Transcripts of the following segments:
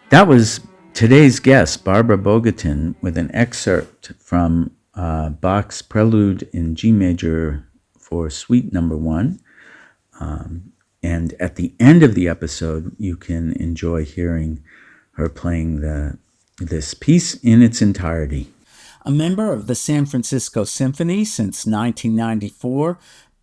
That was today's guest, Barbara Bogatin, with an excerpt from Bach's Prelude in G major for Suite Number 1. And at the end of the episode, you can enjoy hearing her playing this piece in its entirety. A member of the San Francisco Symphony since 1994,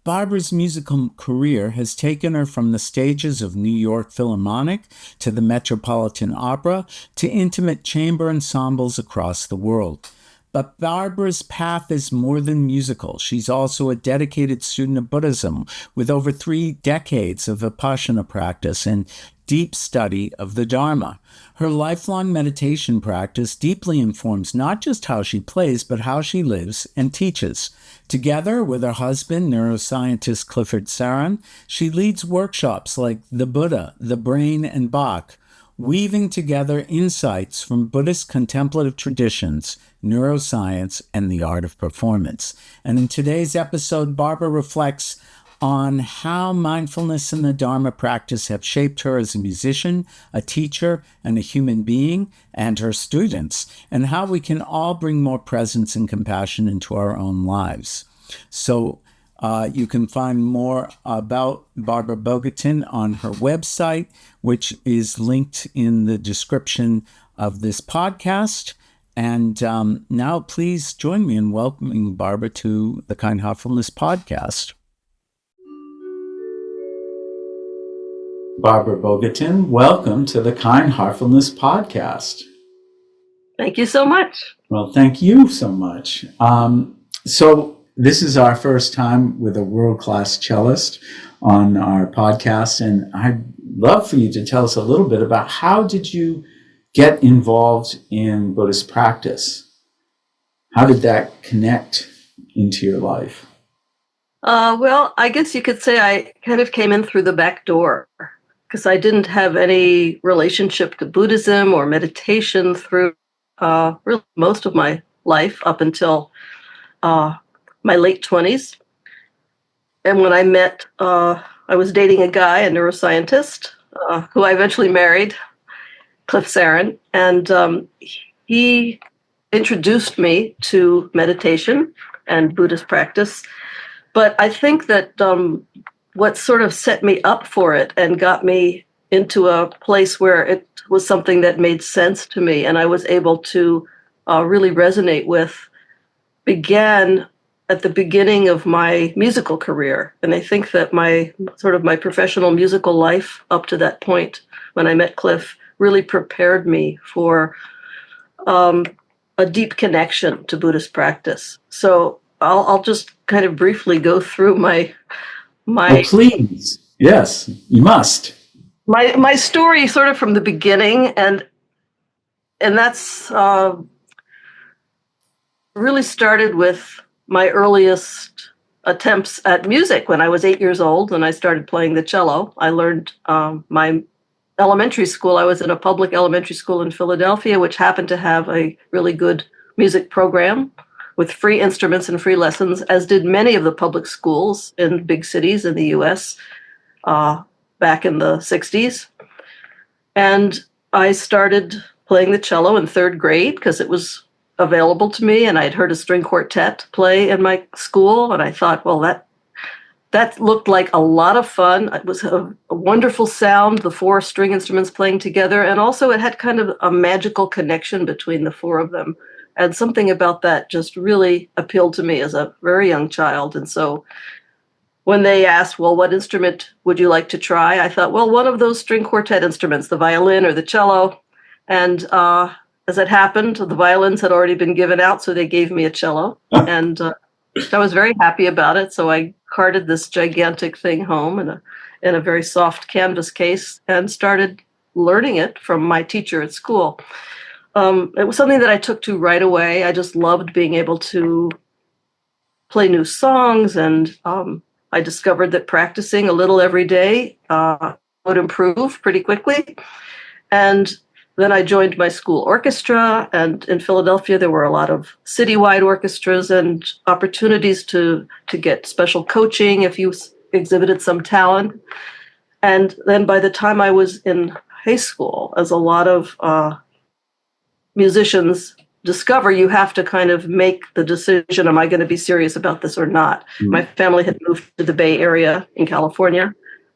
Barbara's musical career has taken her from the stages of New York Philharmonic to the Metropolitan Opera to intimate chamber ensembles across the world. But Barbara's path is more than musical. She's also a dedicated student of Buddhism with over 3 decades of Vipassana practice and deep study of the Dharma. Her lifelong meditation practice deeply informs not just how she plays, but how she lives and teaches. Together with her husband, neuroscientist Clifford Saran, she leads workshops like The Buddha, The Brain, and Bach, weaving together insights from Buddhist contemplative traditions, neuroscience, and the art of performance. And in today's episode, Barbara reflects on how mindfulness and the Dharma practice have shaped her as a musician, a teacher, and a human being, and her students, and how we can all bring more presence and compassion into our own lives. So you can find more about Barbara Bogatin on her website, which is linked in the description of this podcast. And now please join me in welcoming Barbara to the Kind Heartfulness podcast. Barbara Bogatin, welcome to the Kind Heartfulness podcast. Thank you so much. Well, thank you so much. So this is our first time with a world-class cellist on our podcast, and I'd love for you to tell us a little bit about how did you get involved in Buddhist practice? How did that connect into your life? Well, I guess you could say I kind of came in through the back door because I didn't have any relationship to Buddhism or meditation through really most of my life up until my late 20s. And when I met, I was dating a guy, a neuroscientist, who I eventually married, Cliff Saran, and he introduced me to meditation and Buddhist practice. But I think that what sort of set me up for it and got me into a place where it was something that made sense to me and I was able to really resonate with began at the beginning of my musical career. And I think that my professional musical life up to that point when I met Cliff really prepared me for a deep connection to Buddhist practice. So I'll just kind of briefly go through my Oh, please. Yes, you must. My story sort of from the beginning, and that's really started with my earliest attempts at music when I was 8 years old and I started playing the cello. I learned my elementary school. I was in a public elementary school in Philadelphia, which happened to have a really good music program with free instruments and free lessons, as did many of the public schools in big cities in the U.S. Back in the 60s. And I started playing the cello in 3rd grade because it was available to me, and I'd heard a string quartet play in my school, and I thought, well, that looked like a lot of fun. It was a wonderful sound, the 4 string instruments playing together, and also it had kind of a magical connection between the 4 of them. And something about that just really appealed to me as a very young child. And so when they asked, well, what instrument would you like to try? I thought, well, one of those string quartet instruments, the violin or the cello. And as it happened, the violins had already been given out, so they gave me a cello. And I was very happy about it. So I carted this gigantic thing home in a very soft canvas case and started learning it from my teacher at school. It was something that I took to right away. I just loved being able to play new songs, and I discovered that practicing a little every day would improve pretty quickly. And then I joined my school orchestra, and in Philadelphia there were a lot of citywide orchestras and opportunities to get special coaching if you exhibited some talent. And then by the time I was in high school, as a lot of musicians discover. You have to kind of make the decision, am I going to be serious about this or not? My family had moved to the Bay Area in California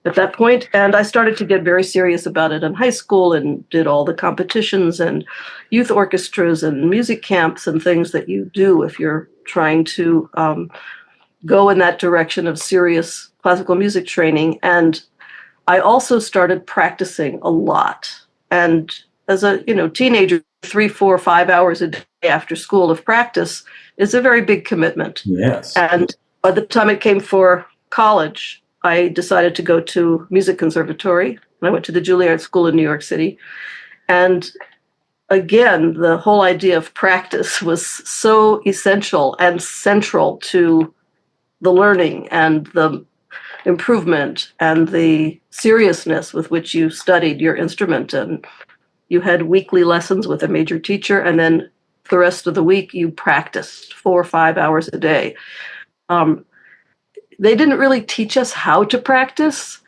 at that point, and I started to get very serious about it in high school and did all the competitions and youth orchestras and music camps and things that you do if you're trying to go in that direction of serious classical music training. And I also started practicing a lot. And as a teenager, 3, 4, 5 hours a day after school of practice is a very big commitment. Yes. And by the time it came for college, I decided to go to music conservatory. And I went to the Juilliard School in New York City. And again, the whole idea of practice was so essential and central to the learning and the improvement and the seriousness with which you studied your instrument. And you had weekly lessons with a major teacher, and then the rest of the week you practiced 4 or 5 hours a day. They didn't really teach us how to practice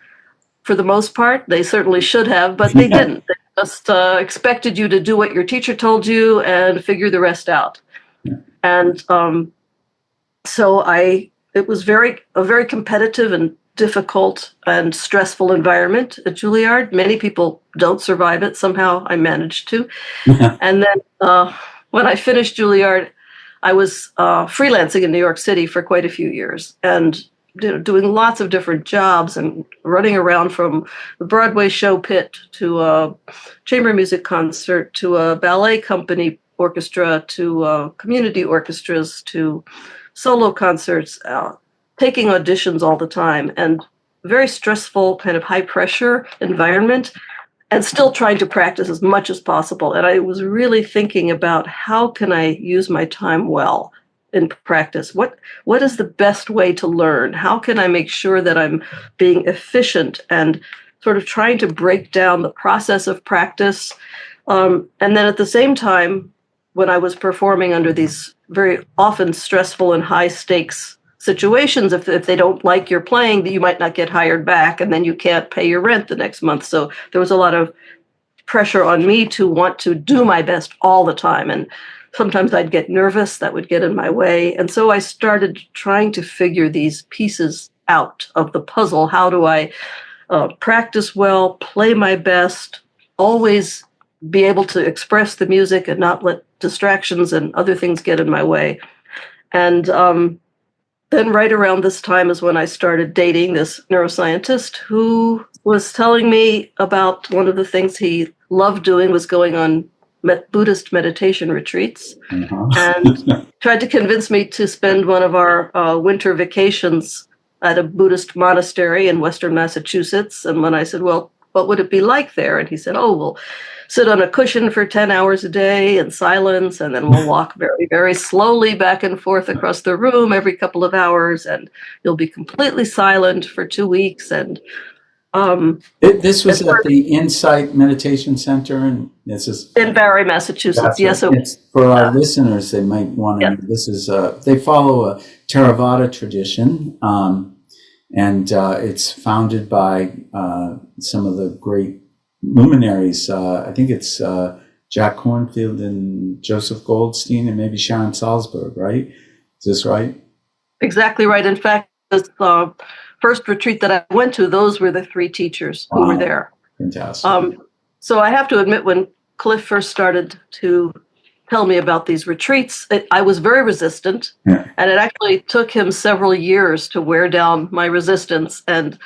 for the most part. They certainly should have, but they didn't. They just expected you to do what your teacher told you and figure the rest out. And so it was a very competitive and difficult and stressful environment at Juilliard. Many people don't survive it. Somehow I managed to. And then when I finished Juilliard, I was freelancing in New York City for quite a few years and doing lots of different jobs and running around from the Broadway show pit to a chamber music concert to a ballet company orchestra to community orchestras to solo concerts, taking auditions all the time, and very stressful, kind of high pressure environment, and still trying to practice as much as possible. And I was really thinking about how can I use my time well in practice? What is the best way to learn? How can I make sure that I'm being efficient and sort of trying to break down the process of practice? And then at the same time, when I was performing under these very often stressful and high stakes situations, if they don't like your playing, you might not get hired back, and then you can't pay your rent the next month. So there was a lot of pressure on me to want to do my best all the time. And sometimes I'd get nervous, that would get in my way. And so I started trying to figure these pieces out of the puzzle. How do I practice well, play my best, always be able to express the music and not let distractions and other things get in my way? And then right around this time is when I started dating this neuroscientist who was telling me about one of the things he loved doing was going on Buddhist meditation retreats, and tried to convince me to spend one of our winter vacations at a Buddhist monastery in Western Massachusetts. And when I said, well, what would it be like there? And he said, oh, we'll sit on a cushion for 10 hours a day in silence, and then we'll walk very, very slowly back and forth across the room every couple of hours, and you'll be completely silent for 2 weeks. And this was at the Insight Meditation Center, and this is in Barre, Massachusetts. Yes, it's for our listeners. They might want to. This is they follow a Theravada tradition, and it's founded by some of the great luminaries. I think it's Jack Kornfield and Joseph Goldstein and maybe Sharon Salzberg. Right? Is this right? Exactly right. In fact, this first retreat that I went to, those were the 3 teachers who were there. Fantastic. So I have to admit, when Cliff first started to tell me about these retreats, I was very resistant, and it actually took him several years to wear down my resistance. And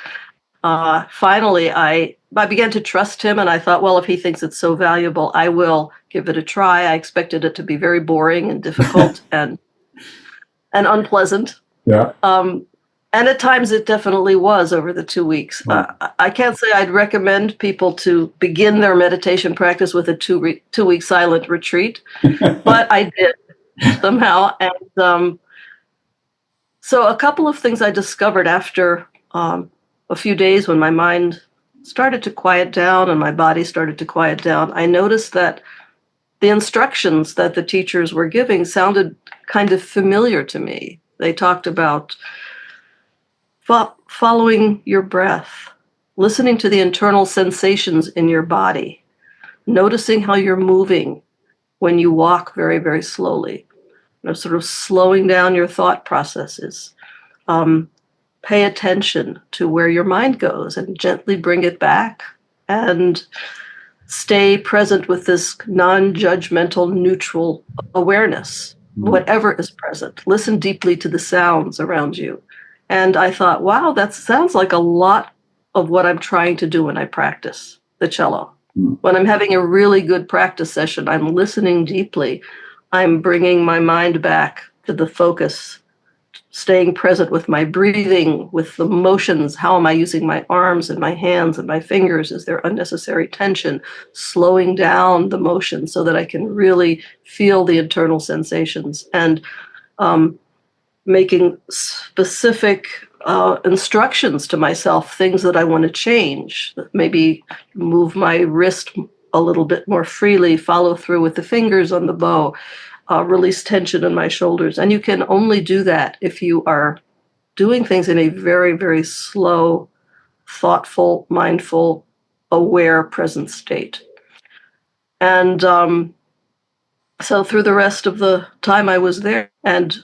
finally, I began to trust him, and I thought, well, if he thinks it's so valuable, I will give it a try. I expected it to be very boring and difficult and unpleasant. Yeah. And at times it definitely was over the 2 weeks. I can't say I'd recommend people to begin their meditation practice with a 2-week silent retreat, but I did somehow. And so a couple of things I discovered after a few days when my mind started to quiet down and my body started to quiet down. I noticed that the instructions that the teachers were giving sounded kind of familiar to me. They talked about following your breath listening to the internal sensations in your body, noticing how you're moving when you walk very, very slowly, sort of slowing down your thought processes. Pay attention to where your mind goes and gently bring it back, and stay present with this non-judgmental, neutral awareness, whatever is present. Listen deeply to the sounds around you. And I thought, wow, that sounds like a lot of what I'm trying to do when I practice the cello. When I'm having a really good practice session, I'm listening deeply. I'm bringing my mind back to the focus, staying present with my breathing, with the motions. How am I using my arms and my hands and my fingers? Is there unnecessary tension? Slowing down the motion so that I can really feel the internal sensations, and making specific instructions to myself, things that I want to change. Maybe move my wrist a little bit more freely, follow through with the fingers on the bow, release tension in my shoulders. And you can only do that if you are doing things in a very, very slow, thoughtful, mindful, aware, present state. And so through the rest of the time I was there, and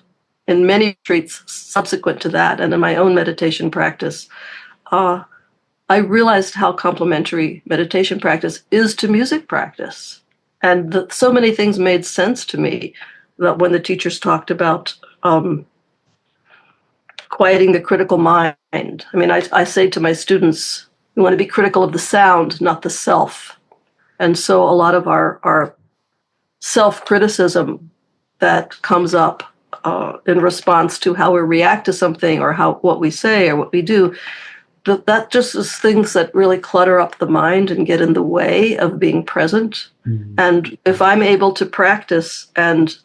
in many retreats subsequent to that, and in my own meditation practice, I realized how complementary meditation practice is to music practice. And so many things made sense to me, that when the teachers talked about quieting the critical mind. I mean, I say to my students, we want to be critical of the sound, not the self. And so a lot of our self-criticism that comes up in response to how we react to something, or what we say or what we do, that just is things that really clutter up the mind and get in the way of being present. Mm-hmm. And if I'm able to practice and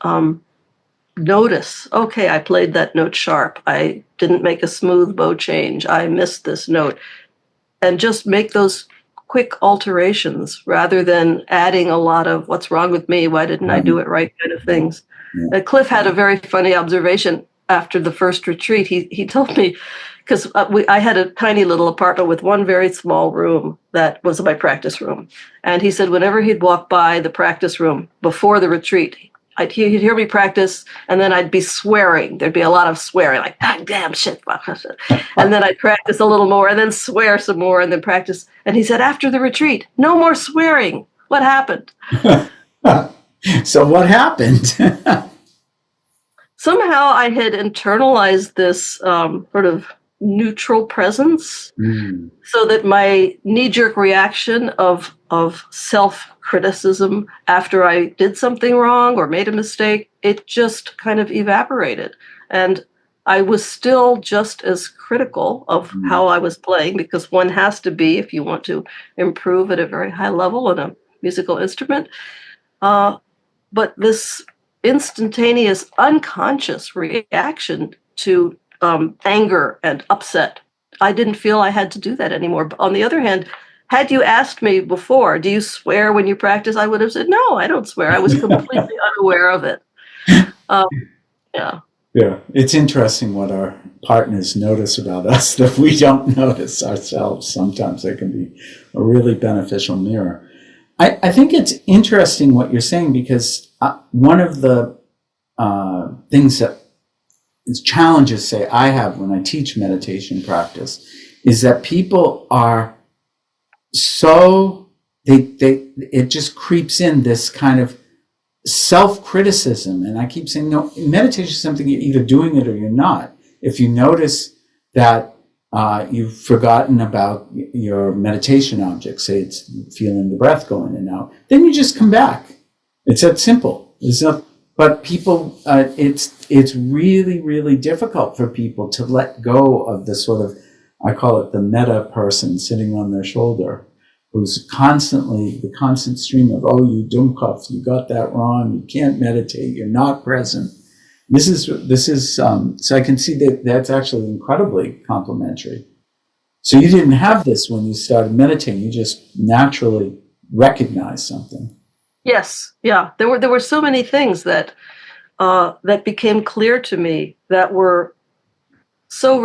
notice, okay, I played that note sharp, I didn't make a smooth bow change, I missed this note, and just make those quick alterations rather than adding a lot of what's wrong with me, why didn't I do it right kind of things. Yeah. Cliff had a very funny observation after the first retreat. He told me, because I had a tiny little apartment with one very small room that was my practice room. And he said whenever he'd walk by the practice room before the retreat, he'd hear me practice, and then I'd be swearing. There'd be a lot of swearing, like, ah, damn shit. And then I'd practice a little more, and then swear some more, and then practice. And he said, after the retreat, no more swearing. What happened? So what happened? Somehow I had internalized this sort of neutral presence, so that my knee-jerk reaction of self-criticism after I did something wrong or made a mistake, it just kind of evaporated. And I was still just as critical of how I was playing, because one has to be if you want to improve at a very high level on a musical instrument. But this instantaneous, unconscious reaction to anger and upset, I didn't feel I had to do that anymore. But on the other hand, had you asked me before, do you swear when you practice? I would have said, no, I don't swear. I was completely unaware of it. Yeah. Yeah. It's interesting what our partners notice about us that we don't notice ourselves. Sometimes they can be a really beneficial mirror. I think it's interesting what you're saying, because one of the things that challenges, say, I have when I teach meditation practice is that people are so, it just creeps in this kind of self-criticism. And I keep saying, no, meditation is something you're either doing it or you're not. If you notice that you've forgotten about your meditation object, say it's feeling the breath going in and out, then you just come back. It's that simple. But people, it's really, really difficult for people to let go of the sort of, I call it the meta person sitting on their shoulder, who's constantly, the constant stream of, oh, you Dummkopf, you got that wrong, you can't meditate, you're not present. This is so I can see that that's actually incredibly complementary. So you didn't have this when you started meditating, you just naturally recognized something. Yes, yeah. There were so many things that that became clear to me that were so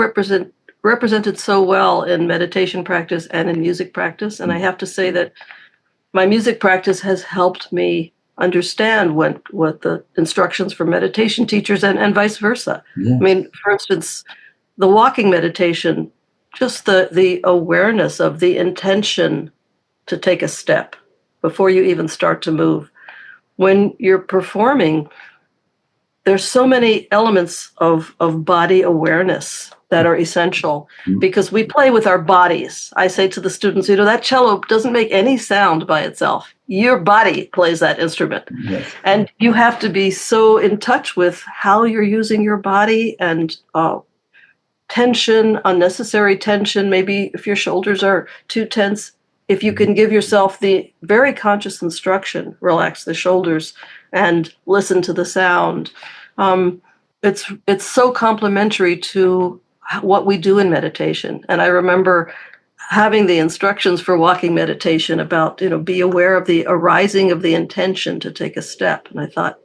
represented so well in meditation practice and in music practice. And I have to say that my music practice has helped me understand what the instructions for meditation teachers and vice versa. Yes. I mean, for instance, the walking meditation, just the awareness of the intention to take a step before you even start to move. When you're performing, there's so many elements of body awareness that are essential because we play with our bodies. I say to the students, that cello doesn't make any sound by itself. Your body plays that instrument. Yes. And you have to be so in touch with how you're using your body and tension, unnecessary tension. Maybe if your shoulders are too tense, if you can give yourself the very conscious instruction, relax the shoulders and listen to the sound. It's so complementary to what we do in meditation. And I remember having the instructions for walking meditation about, be aware of the arising of the intention to take a step. And I thought,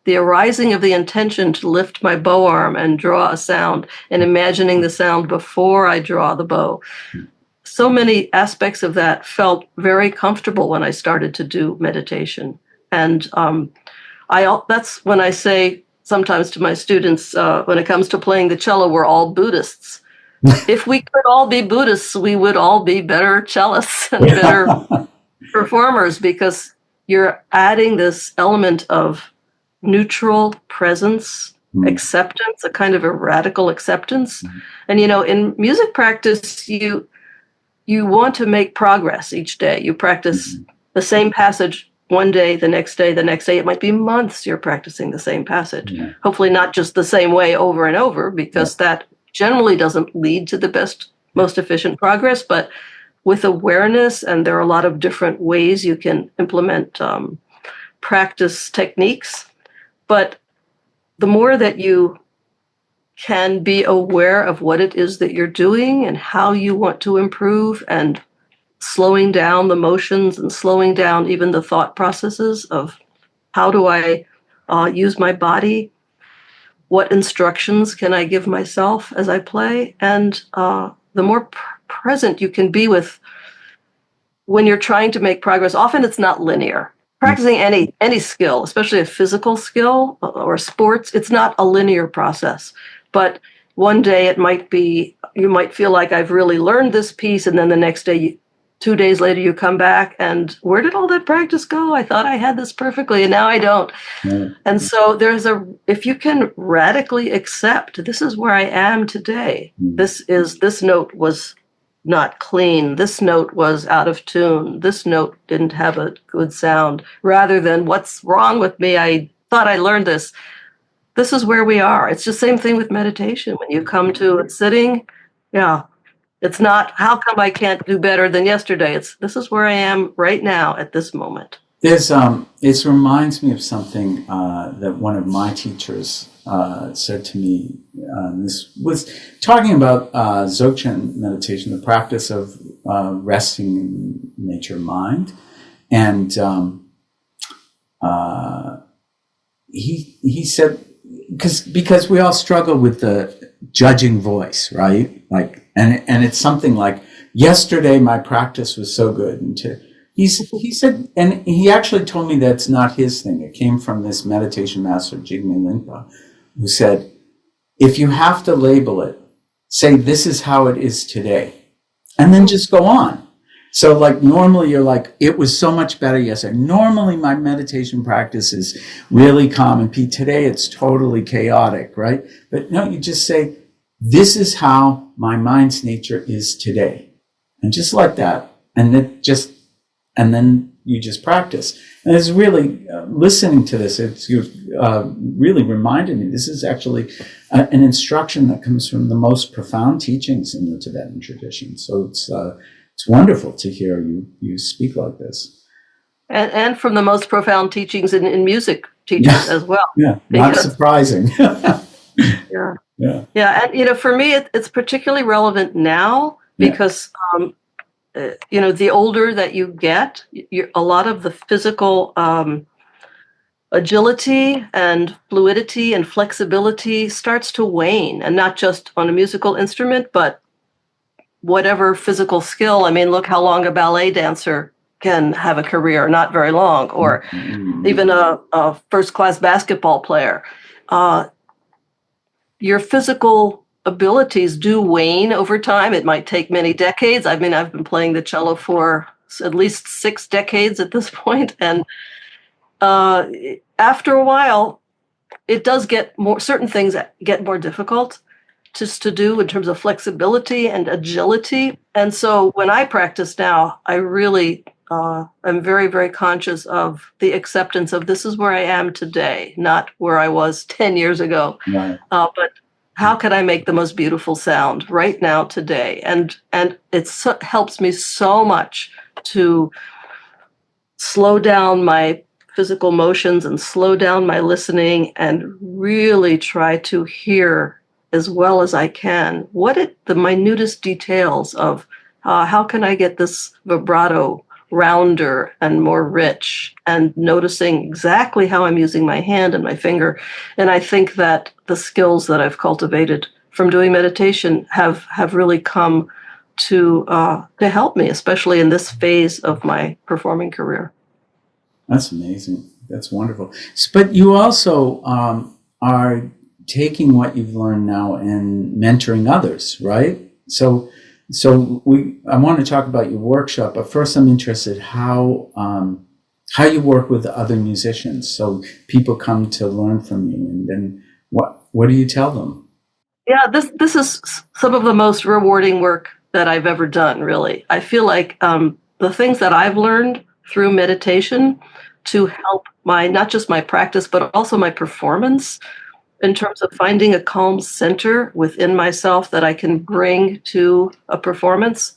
the arising of the intention to lift my bow arm and draw a sound and imagining the sound before I draw the bow. So many aspects of that felt very comfortable when I started to do meditation. And that's when I say sometimes to my students, when it comes to playing the cello, we're all Buddhists. If we could all be Buddhists, we would all be better cellists and better performers, because you're adding this element of neutral presence, acceptance, a kind of a radical acceptance. And, in music practice, you want to make progress each day. You practice the same passage one day, the next day, the next day. It might be months you're practicing the same passage. Yeah. Hopefully not just the same way over and over, because that generally doesn't lead to the best, most efficient progress. But with awareness, and there are a lot of different ways you can implement practice techniques. But the more that you can be aware of what it is that you're doing and how you want to improve, and slowing down the motions and slowing down even the thought processes of how do I use my body, what instructions can I give myself as I play, and the more present you can be with when you're trying to make progress. Often it's not linear. Practicing any skill, especially a physical skill or sports, it's not a linear process. But one day it might be, you might feel like I've really learned this piece, and then the next day, 2 days later, you come back and where did all that practice go? I thought I had this perfectly and now I don't. And so if you can radically accept, this is where I am today. This note was not clean. This note was out of tune. This note didn't have a good sound, rather than what's wrong with me? I thought I learned this. This is where we are. It's the same thing with meditation. When you come to a sitting, it's not, how come I can't do better than yesterday? It's, this is where I am right now at this moment. It reminds me of something that one of my teachers said to me. This was talking about Dzogchen meditation, the practice of resting in nature mind. And he said, because we all struggle with the judging voice, right? And it's something like, yesterday my practice was so good, and he said, and he actually told me that's not his thing. It came from this meditation master, Jigme Linpa, who said, if you have to label it, say, this is how it is today, and then just go on. So normally you're like, it was so much better yesterday. Normally my meditation practice is really calm and peace. Today it's totally chaotic, right? But no, you just say, this is how my mind's nature is today. And just like that. And then you just practice. And it's really, listening to this, it's really reminded me, this is actually an instruction that comes from the most profound teachings in the Tibetan tradition. So it's wonderful to hear you speak like this. And from the most profound teachings in music teachers as well. Yeah, not surprising. Yeah. And, for me, it's particularly relevant now because, the older that you get, a lot of the physical agility and fluidity and flexibility starts to wane, and not just on a musical instrument, but whatever physical skill. I mean, look how long a ballet dancer can have a career, not very long, or even a first-class basketball player. Your physical abilities do wane over time. It might take many decades. I mean, I've been playing the cello for at least 6 decades at this point, and after a while, it does get more, certain things get more difficult just to do in terms of flexibility and agility. And so when I practice now, I really am very, very conscious of the acceptance of this is where I am today, not where I was 10 years ago. Right. But how can I make the most beautiful sound right now today? And it helps me so much to slow down my physical motions and slow down my listening and really try to hear as well as I can the minutest details of how can I get this vibrato rounder and more rich, and noticing exactly how I'm using my hand and my finger. And I think that the skills that I've cultivated from doing meditation have really come to help me, especially in this phase of my performing career. That's amazing. That's wonderful. But you also are taking what you've learned now and mentoring others, right? So I want to talk about your workshop, but first I'm interested how you work with other musicians. So people come to learn from you, and then what do you tell them? Yeah, this is some of the most rewarding work that I've ever done, really. I feel like the things that I've learned through meditation to help not just my practice, but also my performance, in terms of finding a calm center within myself that I can bring to a performance.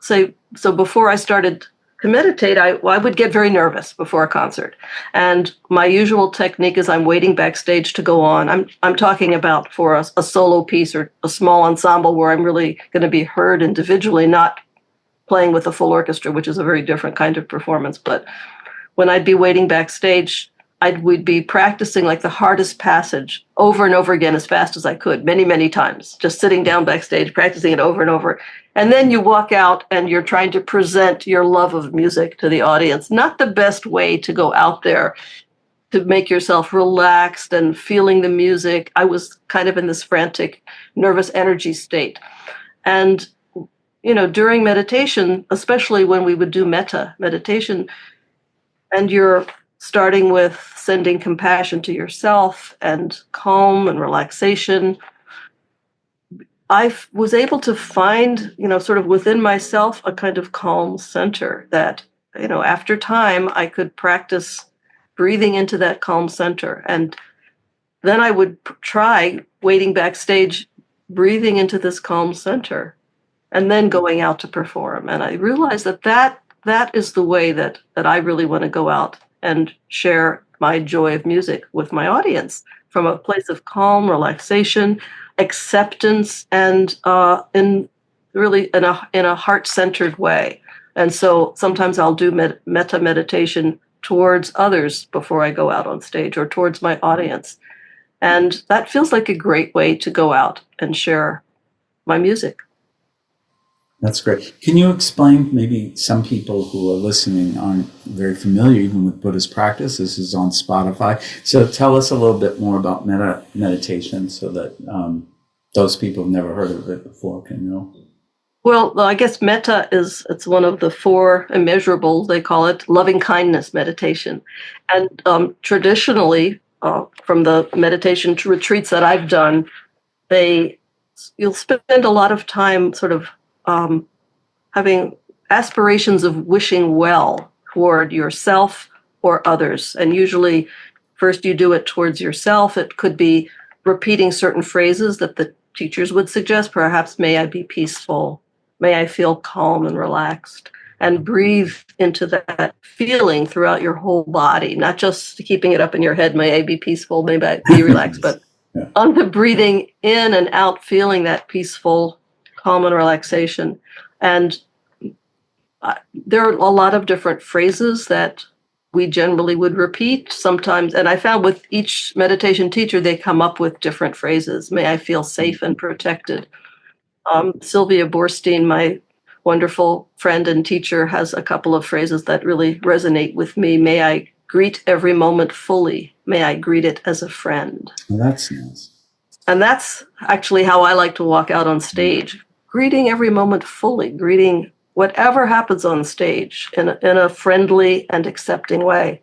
So before I started to meditate, I would get very nervous before a concert. And my usual technique is I'm waiting backstage to go on. I'm talking about for a solo piece or a small ensemble where I'm really going to be heard individually, not playing with a full orchestra, which is a very different kind of performance. But when I'd be waiting backstage, we'd be practicing like the hardest passage over and over again as fast as I could, many, many times, just sitting down backstage, practicing it over and over. And then you walk out and you're trying to present your love of music to the audience. Not the best way to go out there to make yourself relaxed and feeling the music. I was kind of in this frantic, nervous energy state. And, during meditation, especially when we would do metta meditation, and you're starting with sending compassion to yourself and calm and relaxation, I was able to find, sort of within myself, a kind of calm center that, after time, I could practice breathing into that calm center. And then I would try waiting backstage, breathing into this calm center, and then going out to perform. And I realized that is the way that I really want to go out and share my joy of music with my audience, from a place of calm, relaxation, acceptance, and in a heart-centered way. And so sometimes I'll do metta meditation towards others before I go out on stage, or towards my audience. And that feels like a great way to go out and share my music. That's great. Can you explain, maybe some people who are listening aren't very familiar even with Buddhist practice? This is on Spotify. So tell us a little bit more about meditation so that those people who've never heard of it before can know. Well, I guess metta it's one of the 4 immeasurables. They call it loving kindness meditation. And traditionally, from the meditation retreats that I've done, you'll spend a lot of time sort of having aspirations of wishing well toward yourself or others. And usually, first you do it towards yourself. It could be repeating certain phrases that the teachers would suggest. Perhaps, may I be peaceful, may I feel calm and relaxed, and breathe into that feeling throughout your whole body, not just keeping it up in your head, may I be peaceful, may I be relaxed, but on the breathing in and out, feeling that peaceful, calm, and relaxation. And there are a lot of different phrases that we generally would repeat sometimes. And I found with each meditation teacher, they come up with different phrases. May I feel safe and protected. Sylvia Borstein, my wonderful friend and teacher, has a couple of phrases that really resonate with me. May I greet every moment fully. May I greet it as a friend. Well, that's nice. And that's actually how I like to walk out on stage, greeting every moment fully, greeting whatever happens on stage in a friendly and accepting way.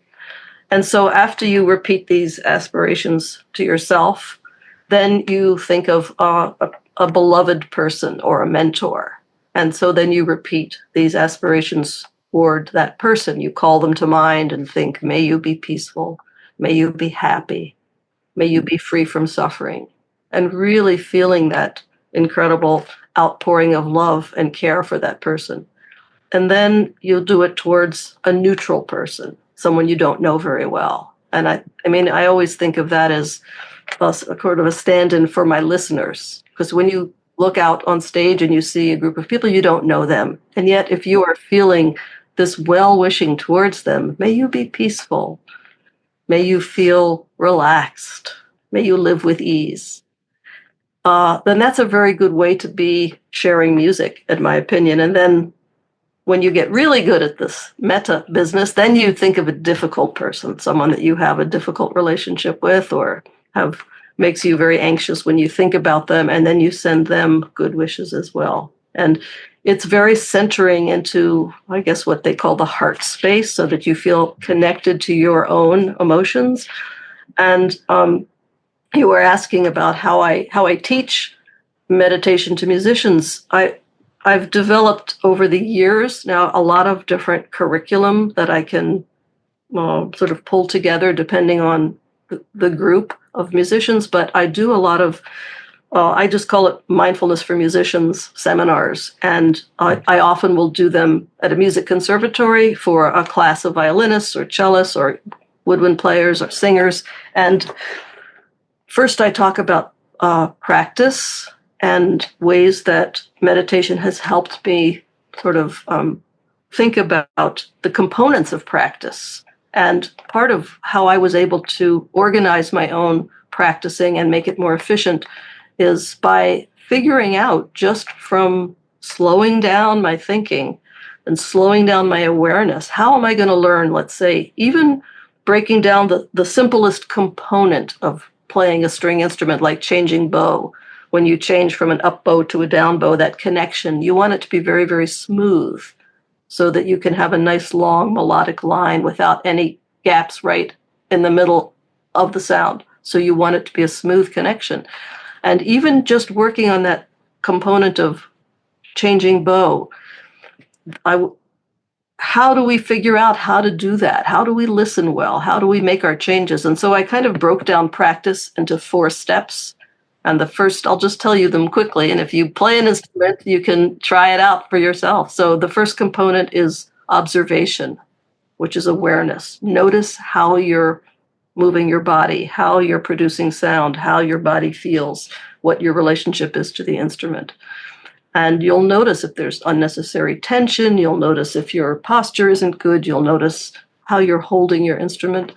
And so after you repeat these aspirations to yourself, then you think of a beloved person or a mentor. And so then you repeat these aspirations toward that person. You call them to mind and think, may you be peaceful, may you be happy, may you be free from suffering. And really feeling that incredible outpouring of love and care for that person. And then you'll do it towards a neutral person, someone you don't know very well. And I mean, I always think of that as a sort of a stand-in for my listeners, because when you look out on stage and you see a group of people, you don't know them. And yet, if you are feeling this well-wishing towards them, may you be peaceful, may you feel relaxed, may you live with ease. Then that's a very good way to be sharing music, in my opinion. And then when you get really good at this meta business, then you think of a difficult person, someone that you have a difficult relationship with or have makes you very anxious when you think about them, and then you send them good wishes as well. And it's very centering into, I guess, what they call the heart space, so that you feel connected to your own emotions. And you were asking about how I teach meditation to musicians. I've developed over the years now a lot of different curriculum that I can sort of pull together depending on the group of musicians. But I do a lot of, I just call it mindfulness for musicians seminars. And I often will do them at a music conservatory for a class of violinists or cellists or woodwind players or singers. And first I talk about practice and ways that meditation has helped me sort of think about the components of practice. And part of how I was able to organize my own practicing and make it more efficient is by figuring out, just from slowing down my thinking and slowing down my awareness, how am I going to learn, let's say, even breaking down the simplest component of playing a string instrument, like changing bow. When you change from an up bow to a down bow, that connection, you want it to be very, very smooth so that you can have a nice long melodic line without any gaps right in the middle of the sound. So you want it to be a smooth connection. And even just working on that component of changing bow, how do we figure out how to do that? How do we listen well? How do we make our changes? And so I kind of broke down practice into 4 steps. And the first, I'll just tell you them quickly. And if you play an instrument, you can try it out for yourself. So the first component is observation, which is awareness. Notice how you're moving your body, how you're producing sound, how your body feels, what your relationship is to the instrument. And you'll notice if there's unnecessary tension. You'll notice if your posture isn't good. You'll notice how you're holding your instrument.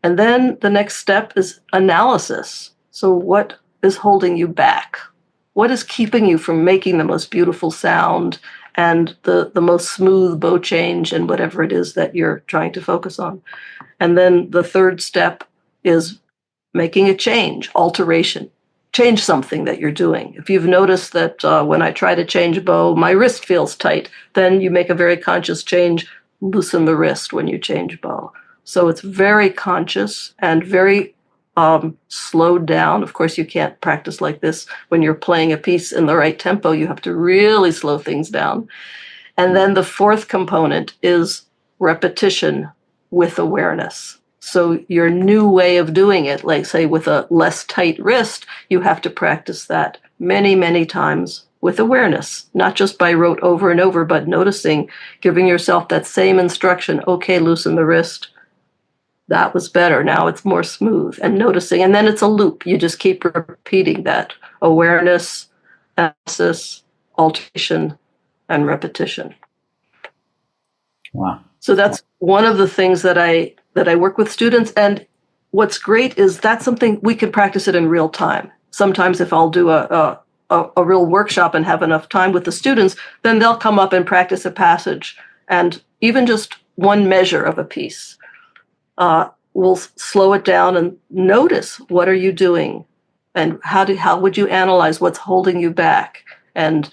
And then the next step is analysis. So what is holding you back? What is keeping you from making the most beautiful sound and the most smooth bow change and whatever it is that you're trying to focus on? And then the third step is making a change, alteration. Change something that you're doing. If you've noticed that when I try to change bow, my wrist feels tight, then you make a very conscious change, loosen the wrist when you change bow. So it's very conscious and very slowed down. Of course, you can't practice like this when you're playing a piece in the right tempo. You have to really slow things down. And then the fourth component is repetition with awareness. So your new way of doing it, like say with a less tight wrist, you have to practice that many, many times with awareness, not just by rote over and over, but noticing, giving yourself that same instruction. Okay, loosen the wrist. That was better. Now it's more smooth, and noticing. And then it's a loop. You just keep repeating that. Awareness, analysis, alteration, and repetition. Wow. So that's one of the things that I work with students. And what's great is that's something we can practice it in real time. Sometimes if I'll do a real workshop and have enough time with the students, then they'll come up and practice a passage, and even just one measure of a piece. We'll slow it down and notice, what are you doing, and how would you analyze what's holding you back. And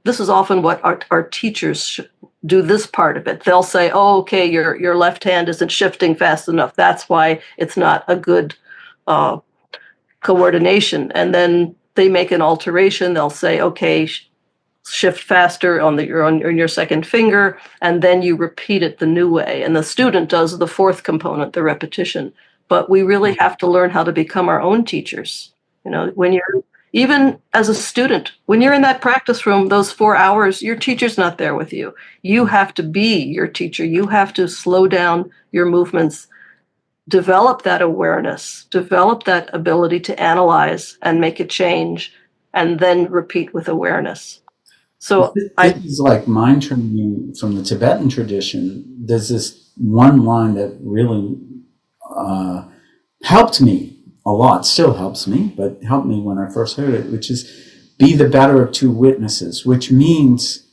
this is often what our teachers do, this part of it. They'll say, oh, okay, your left hand isn't shifting fast enough. That's why it's not a good coordination. And then they make an alteration. They'll say, okay, shift faster on your second finger, and then you repeat it the new way. And the student does the fourth component, the repetition. But we really have to learn how to become our own teachers. When you're, even as a student, when you're in that practice room, those 4 hours, your teacher's not there with you. You have to be your teacher. You have to slow down your movements, develop that awareness, develop that ability to analyze and make a change, and then repeat with awareness. So this is like mind training from the Tibetan tradition. There's this one line that really helped me a lot, still helps me, but helped me when I first heard it, which is be the better of two witnesses, which means,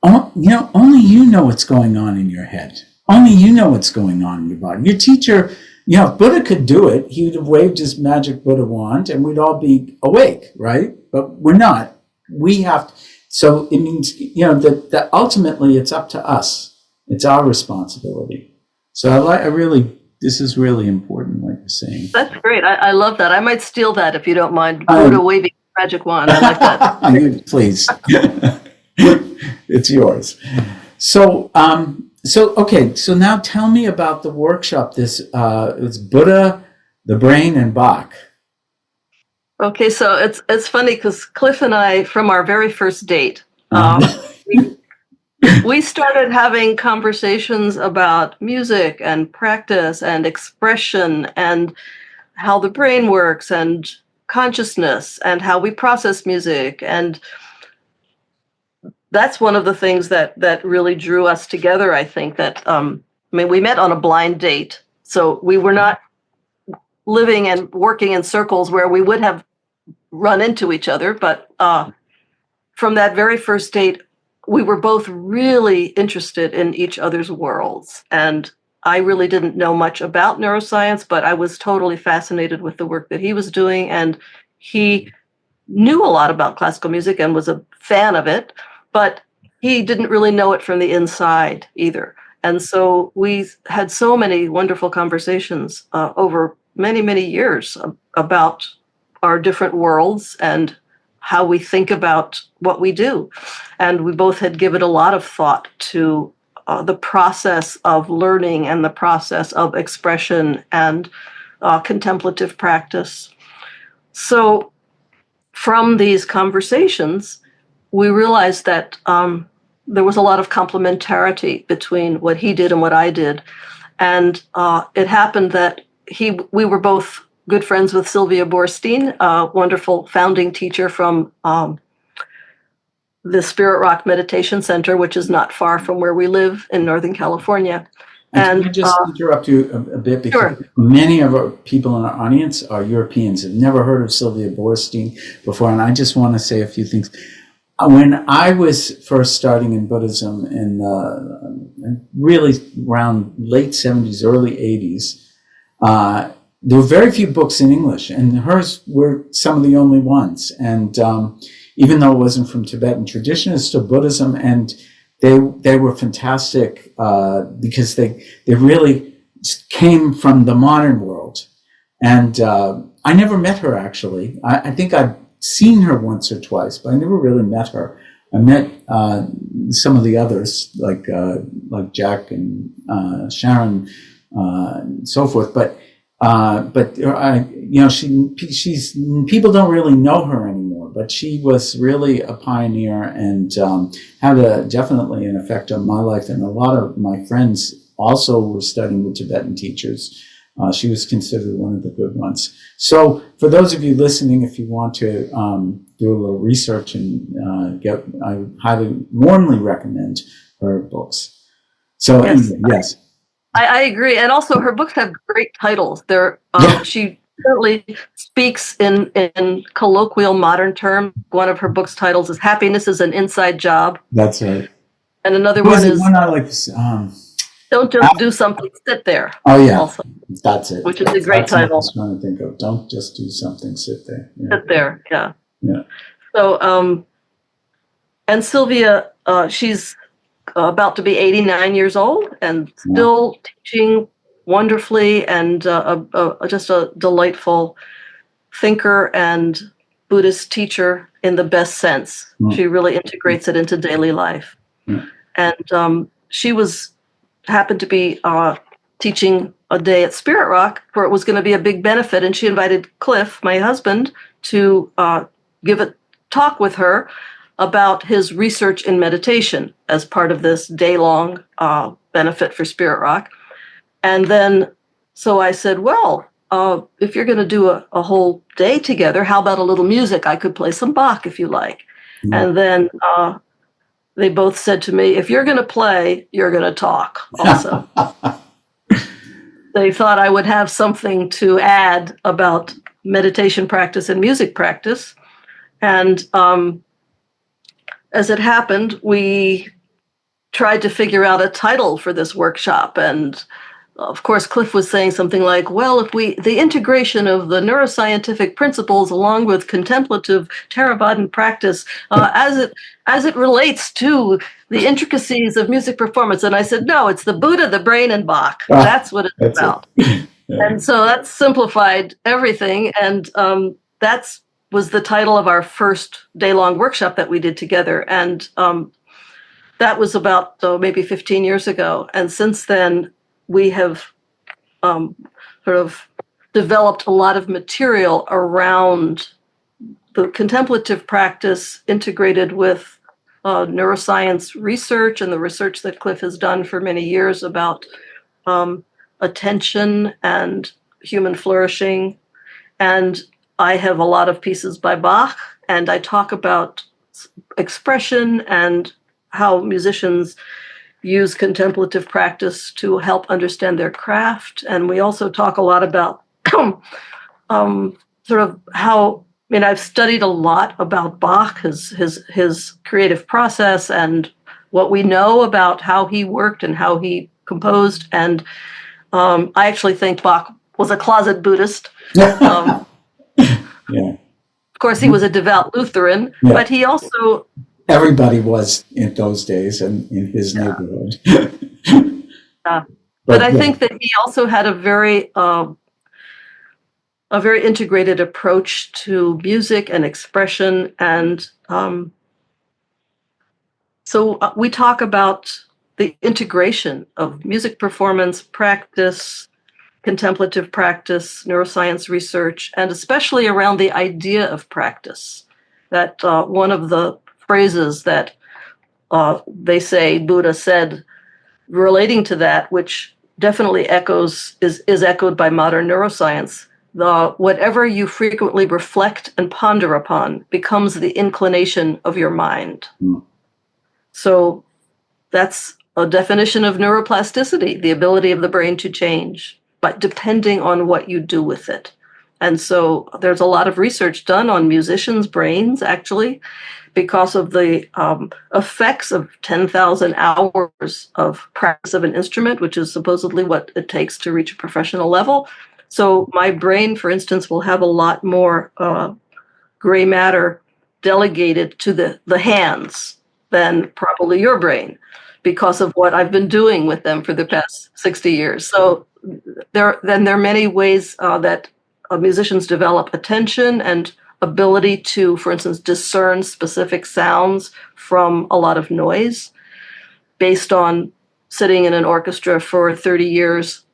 only you know what's going on in your head. Only you know what's going on in your body. Your teacher, if Buddha could do it, he would have waved his magic Buddha wand and we'd all be awake, right? But we're not. We have to. So it means, that ultimately it's up to us. It's our responsibility. So this is really important, what you're saying. That's great. I love that. I might steal that if you don't mind. Buddha waving magic wand. I like that. Please. It's yours. So okay. So now tell me about the workshop. It's Buddha, the Brain, and Bach. Okay, so it's funny because Cliff and I, from our very first date, we started having conversations about music and practice and expression and how the brain works and consciousness and how we process music. And that's one of the things that really drew us together, I think. That we met on a blind date, so we were not living and working in circles where we would have run into each other. But from that very first date, we were both really interested in each other's worlds. And I really didn't know much about neuroscience, but I was totally fascinated with the work that he was doing. And he knew a lot about classical music and was a fan of it, but he didn't really know it from the inside either. And so we had so many wonderful conversations over many, many years about our different worlds and how we think about what we do. And we both had given a lot of thought to the process of learning and the process of expression and contemplative practice. So from these conversations, we realized that there was a lot of complementarity between what he did and what I did. And it happened that we were both good friends with Sylvia Boorstein, a wonderful founding teacher from the Spirit Rock Meditation Center, which is not far from where we live in Northern California. And can I just interrupt you a bit? Because many of our people in our audience are Europeans, have never heard of Sylvia Boorstein before. And I just want to say a few things. When I was first starting in Buddhism in really around late 70s, early 80s, there were very few books in English, and hers were some of the only ones. And even though it wasn't from Tibetan tradition, it's still Buddhism, and they were fantastic because they really came from the modern world. And I never met her, actually. I think I've seen her once or twice, but I never really met her. I met some of the others, like Jack and Sharon and so forth. But she's people don't really know her anymore. But she was really a pioneer and had definitely an effect on my life. And a lot of my friends also were studying with Tibetan teachers. She was considered one of the good ones. So for those of you listening, if you want to do a little research and I highly, warmly recommend her books. So Yes, anyway, yes. I agree. And also her books have great titles. She certainly speaks in colloquial modern terms. One of her book's titles is Happiness is an Inside Job. That's right. And another Was one it is one I like? Don't Just Do Something, Sit There. Oh yeah, Also, that's it. which is a great That's what I title. was trying to think of. Don't just do something. Sit there. Yeah. Sit There, yeah. Yeah. So, and Sylvia, she's about to be 89 years old and still teaching wonderfully, and just a delightful thinker and Buddhist teacher in the best sense. She really integrates it into daily life. And she happened to be teaching a day at Spirit Rock where it was going to be a big benefit, and she invited Cliff, my husband, to give a talk with her about his research in meditation as part of this day-long benefit for Spirit Rock. And then, so I said, well, if you're going to do a whole day together, how about a little music? I could play some Bach if you like. And then they both said to me, if you're going to play, you're going to talk also. They thought I would have something to add about meditation practice and music practice. And as it happened, we tried to figure out a title for this workshop. And of course, Cliff was saying something like, well, the integration of the neuroscientific principles along with contemplative Theravadan practice as it relates to the intricacies of music performance. And I said, no, it's the Buddha, the brain, and Bach. That's what it's about. Yeah. And so that simplified everything. And that was the title of our first day-long workshop that we did together. And that was about maybe 15 years ago. And since then, we have sort of developed a lot of material around the contemplative practice integrated with neuroscience research and the research that Cliff has done for many years about attention and human flourishing. And I have a lot of pieces by Bach, and I talk about expression and how musicians use contemplative practice to help understand their craft. And we also talk a lot about sort of how, I've studied a lot about Bach, his creative process, and what we know about how he worked and how he composed. And I actually think Bach was a closet Buddhist. Yeah. Of course, he was a devout Lutheran, but he also... Everybody was in those days and in his neighborhood. But I think that he also had a very integrated approach to music and expression. And so we talk about the integration of music performance, practice, contemplative practice, neuroscience research, and especially around the idea of practice. That one of the phrases that they say Buddha said relating to that, which definitely is echoed by modern neuroscience. Whatever you frequently reflect and ponder upon becomes the inclination of your mind. So that's a definition of neuroplasticity, the ability of the brain to change, but depending on what you do with it. And so there's a lot of research done on musicians' brains, actually, because of the effects of 10,000 hours of practice of an instrument, which is supposedly what it takes to reach a professional level. So my brain, for instance, will have a lot more gray matter delegated to the hands than probably your brain, because of what I've been doing with them for the past 60 years. So there are many ways that musicians develop attention and ability to, for instance, discern specific sounds from a lot of noise based on sitting in an orchestra for 30 years,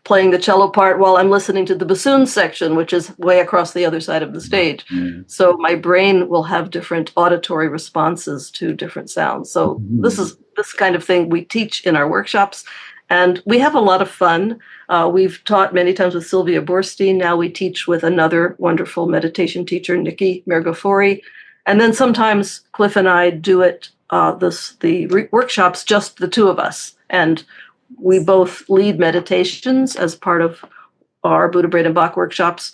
playing the cello part while I'm listening to the bassoon section, which is way across the other side of the stage. So my brain will have different auditory responses to different sounds. So this is this kind of thing we teach in our workshops. And we have a lot of fun. We've taught many times with Sylvia Borstein. Now we teach with another wonderful meditation teacher, Nikki Mergafori. And then sometimes Cliff and I do it workshops, just the two of us. And we both lead meditations as part of our Buddha Brain and Bach workshops.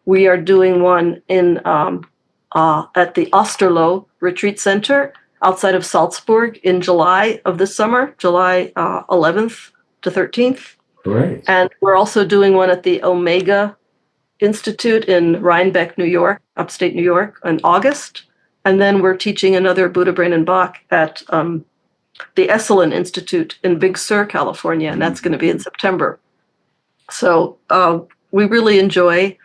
We are doing one in at the Osterloh Retreat Center outside of Salzburg in July of this summer, July 11th to 13th. Great. And we're also doing one at the Omega Institute in Rhinebeck, New York, upstate New York, in August. And then we're teaching another Buddha Brain and Bach at the Esalen Institute in Big Sur, California, and that's going to be in September. So we really enjoy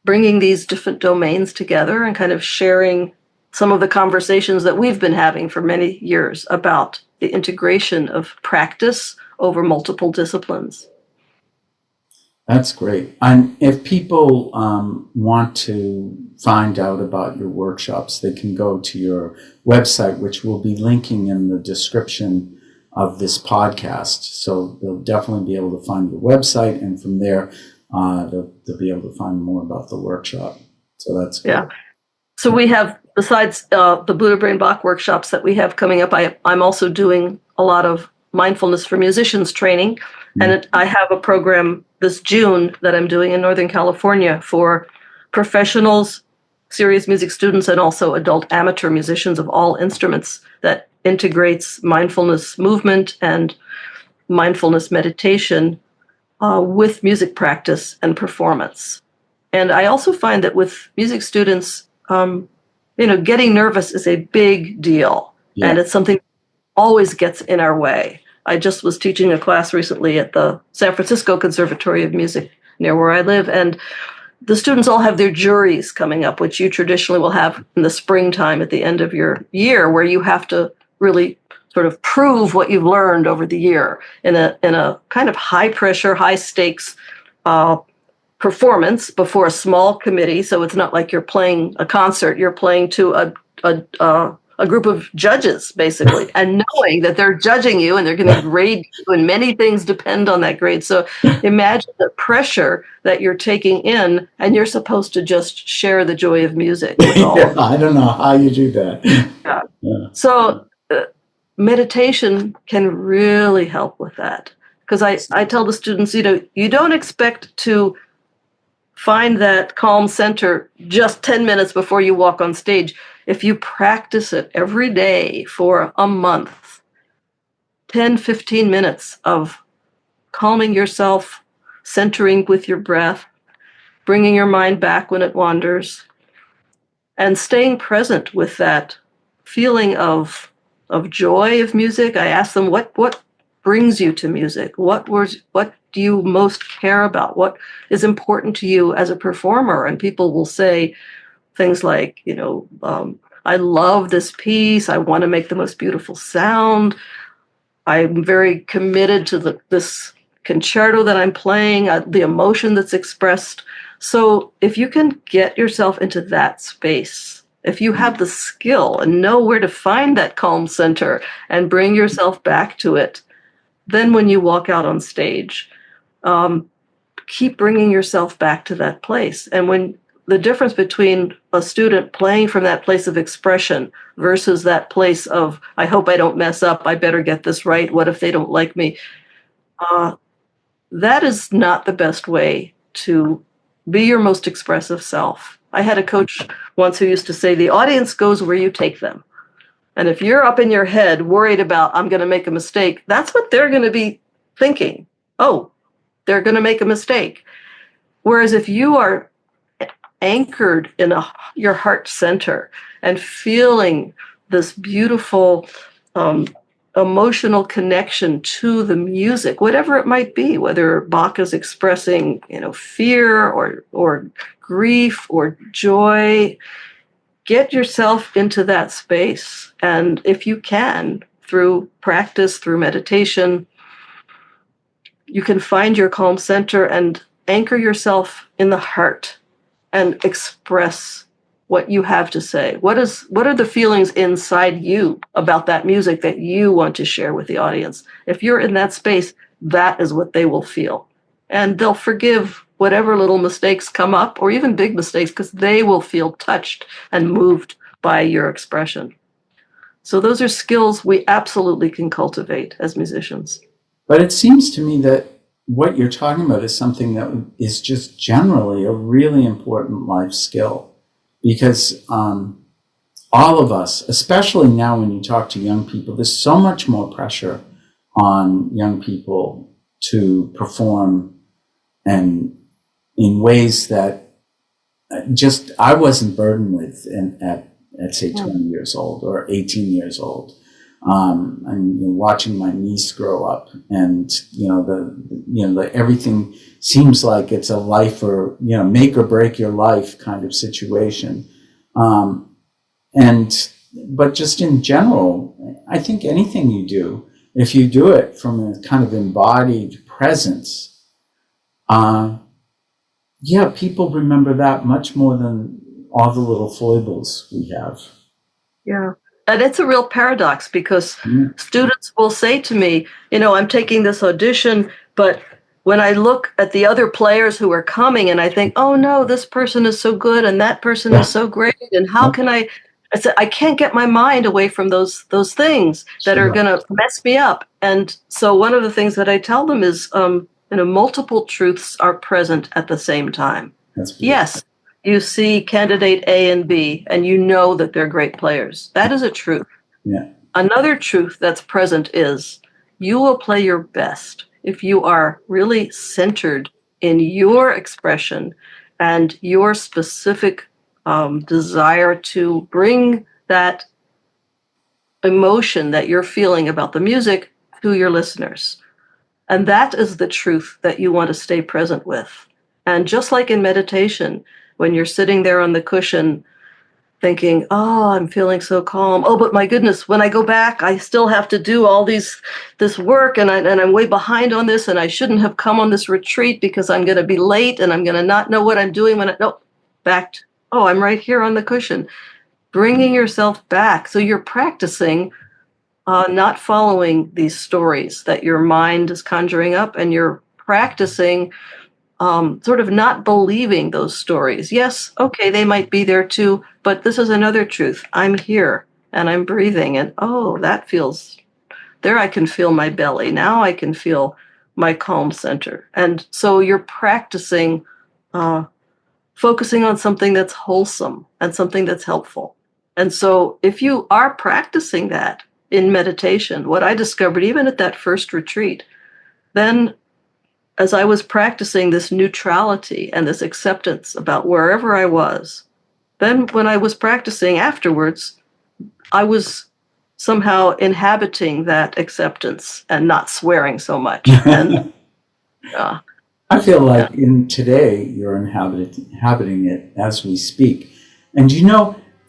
bringing these different domains together and kind of sharing some of the conversations that we've been having for many years about the integration of practice over multiple disciplines. That's great. And if people want to find out about your workshops, they can go to your website, which we'll be linking in the description of this podcast. So they'll definitely be able to find your website, and from there, they'll be able to find more about the workshop. So that's good. Yeah. So we have, besides the Buddha Brain Bach workshops that we have coming up, I'm also doing a lot of mindfulness for musicians training. And I have a program this June that I'm doing in Northern California for professionals, serious music students, and also adult amateur musicians of all instruments that integrates mindfulness movement and mindfulness meditation with music practice and performance. And I also find that with music students, getting nervous is a big deal. Yeah. And it's something that always gets in our way. I just was teaching a class recently at the San Francisco Conservatory of Music near where I live, and the students all have their juries coming up, which you traditionally will have in the springtime at the end of your year, where you have to really sort of prove what you've learned over the year in a kind of high pressure, high stakes performance before a small committee. So it's not like you're playing a concert; you're playing to a group of judges, basically, and knowing that they're judging you and they're going to grade you, and many things depend on that grade. So imagine the pressure that you're taking in, and you're supposed to just share the joy of music with all. Yeah, I don't know how you do that. Yeah. Yeah. So meditation can really help with that, because I tell the students, you don't expect to find that calm center just 10 minutes before you walk on stage. If you practice it every day for a month, 10, 15 minutes of calming yourself, centering with your breath, bringing your mind back when it wanders, and staying present with that feeling of joy of music. I ask them, what brings you to music? What do you most care about? What is important to you as a performer? And people will say things like, I love this piece. I want to make the most beautiful sound. I'm very committed to this concerto that I'm playing, the emotion that's expressed. So if you can get yourself into that space, if you have the skill and know where to find that calm center and bring yourself back to it, then when you walk out on stage, keep bringing yourself back to that place. And when the difference between a student playing from that place of expression versus that place of, I hope I don't mess up, I better get this right, what if they don't like me? That is not the best way to be your most expressive self. I had a coach once who used to say, the audience goes where you take them. And if you're up in your head worried about, I'm going to make a mistake, that's what they're going to be thinking. Oh, they're going to make a mistake. Whereas if you are anchored in your heart center and feeling this beautiful emotional connection to the music, whatever it might be, whether Bach is expressing, fear or grief or joy, get yourself into that space. And if you can, through practice, through meditation, you can find your calm center and anchor yourself in the heart and express what you have to say. What are the feelings inside you about that music that you want to share with the audience? If you're in that space, that is what they will feel. And they'll forgive whatever little mistakes come up, or even big mistakes, because they will feel touched and moved by your expression. So those are skills we absolutely can cultivate as musicians. But it seems to me that what you're talking about is something that is just generally a really important life skill, because all of us, especially now when you talk to young people, there's so much more pressure on young people to perform, and in ways that just I wasn't burdened with at say 20 years old or 18 years old. And watching my niece grow up, and the everything seems like it's a life or make or break your life kind of situation. But just in general, I think anything you do, if you do it from a kind of embodied presence, people remember that much more than all the little foibles we have. Yeah. And it's a real paradox, because students will say to me, I'm taking this audition, but when I look at the other players who are coming and I think, oh no, this person is so good and that person is so great, and how can I said, I can't get my mind away from those things that are going to mess me up. And so one of the things that I tell them is, multiple truths are present at the same time. Yes, you see candidate A and B, and you know that they're great players. That is a truth. Yeah. Another truth that's present is you will play your best if you are really centered in your expression and your specific desire to bring that emotion that you're feeling about the music to your listeners. And that is the truth that you want to stay present with. And just like in meditation, when you're sitting there on the cushion thinking, oh, I'm feeling so calm. Oh, but my goodness, when I go back, I still have to do all this work, and I'm way behind on this, and I shouldn't have come on this retreat because I'm going to be late and I'm going to not know what I'm doing I'm right here on the cushion. Bringing yourself back. So you're practicing not following these stories that your mind is conjuring up, and you're practicing sort of not believing those stories. Yes, okay, they might be there too, but this is another truth. I'm here and I'm breathing, and oh, that feels there. I can feel my belly. Now I can feel my calm center. And so you're practicing focusing on something that's wholesome and something that's helpful. And so if you are practicing that in meditation, what I discovered even at that first retreat, then as I was practicing this neutrality and this acceptance about wherever I was, then when I was practicing afterwards, I was somehow inhabiting that acceptance and not swearing so much. And I feel like in today you're inhabiting it as we speak. And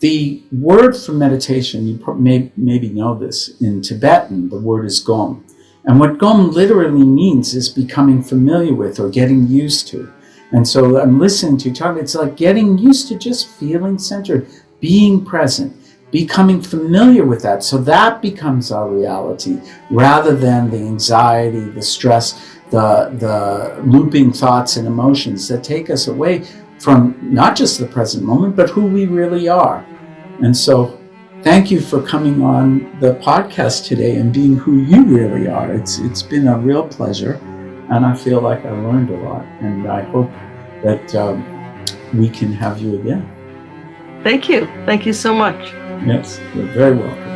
the word for meditation, you maybe know this, in Tibetan, the word is gom. And what gom literally means is becoming familiar with or getting used to. And so I'm listening to you talk, it's like getting used to just feeling centered, being present, becoming familiar with that. So that becomes our reality rather than the anxiety, the stress, the looping thoughts and emotions that take us away from not just the present moment, but who we really are. And so thank you for coming on the podcast today and being who you really are. It's been a real pleasure, and I feel like I learned a lot, and I hope that we can have you again. Thank you. Thank you so much. Yes, you're very welcome.